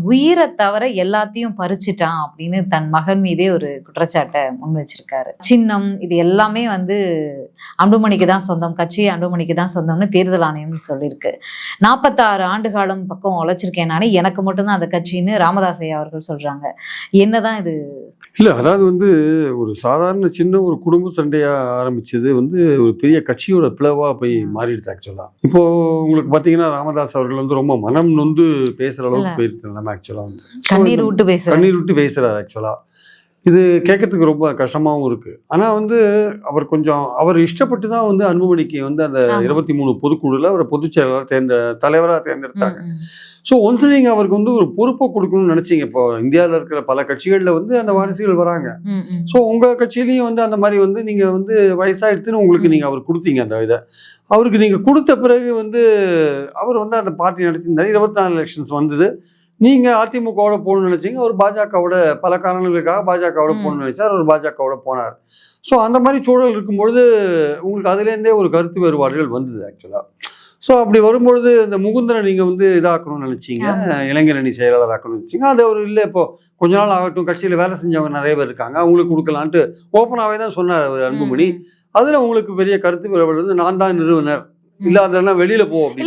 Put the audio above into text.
உயிரை தவிர எல்லாத்தையும் பறிச்சுட்டான் அப்படின்னு தன் மகன் மீதே ஒரு குற்றச்சாட்டை முன் வச்சிருக்காரு. சின்னம் இது எல்லாமே வந்து அன்புமணிக்கு தான் சொந்தம், கட்சி அன்புமணிக்கு தான் சொந்தம்னு தேர்தல் ஆணையம் சொல்லியிருக்கு. 46 ஆண்டு காலம் பக்கம் உழைச்சிருக்கேன் நானே, எனக்கு மட்டும்தான் அந்த கட்சின்னு ராமதாஸ் ஐயா அவர்கள் சொல்றாங்க. என்னதான் இது? இல்ல, அதாவது வந்து ஒரு சாதாரண சின்ன ஒரு குடும்ப சண்டையா ஆரம்பிச்சது வந்து ஒரு பெரிய கட்சியோட பிளவா போய் மாறிடுச்சு ஆக்சுவலா. இப்போ உங்களுக்கு பாத்தீங்கன்னா ராமதாஸ் அவர்கள் வந்து ரொம்ப மனம் நொந்து பேசுற அளவுக்கு போயிருக்கு நிலைமை ஆக்சுவலா. வந்து கண்ணீர் விட்டு பேசுறாரு ஆக்சுவலா. இது கேட்கறதுக்கு ரொம்ப கஷ்டமாவும் இருக்கு. ஆனா வந்து அவர் இஷ்டப்பட்டு தான் வந்து அன்புமணிக்கு வந்து அந்த 23 பொதுக்குழுல அவரை பொதுச் செயலாளர் தலைவராக தேர்ந்தெடுத்தாங்க. ஸோ ஒன்ஸ் நீங்க அவருக்கு வந்து ஒரு பொறுப்பை கொடுக்கணும்னு நினைச்சீங்க. இப்போ இந்தியாவில் இருக்கிற பல கட்சிகள்ல வந்து அந்த வாரிசுகள் வராங்க. ஸோ உங்க கட்சியிலையும் வந்து அந்த மாதிரி வந்து நீங்க வந்து வயசாயிடுத்துன்னு உங்களுக்கு நீங்க அவர் கொடுத்தீங்க. அந்த இதை அவருக்கு நீங்க கொடுத்த பிறகு வந்து அவர் வந்து அந்த பார்ட்டி நடத்தியிருந்தாரு. 24 எலெக்ஷன்ஸ் வந்தது. நீங்க அதிமுகவோட போகணும்னு நினைச்சீங்க, அவர் பாஜகவோட பல காரணங்களுக்காக பாஜகவோட போகணும்னு நினைச்சார், அவர் பாஜகவோட போனார். ஸோ அந்த மாதிரி சூழல் இருக்கும்பொழுது உங்களுக்கு அதுலேருந்தே ஒரு கருத்து வேறுபாடுகள் வந்தது ஆக்சுவலா. ஸோ அப்படி வரும்பொழுது இந்த முகுந்தனை நீங்கள் வந்து இதாக்கணும்னு நினச்சிங்க, இளைஞரணி செயலாளர் ஆக்கணும்னு நினச்சிங்க. அது அவர் இல்லை, இப்போ கொஞ்ச நாள் ஆகட்டும், கட்சியில் வேலை செஞ்சவங்க நிறைய பேர் இருக்காங்க, அவங்களுக்கு கொடுக்கலான்ட்டு ஓப்பனாகவே தான் சொன்னார் அவர் அன்புமணி. அதில் உங்களுக்கு பெரிய கருத்து வேறுபாடு வந்து நான் தான் நிறுவனர், இல்லை அதெல்லாம் வெளியில் போ அப்படி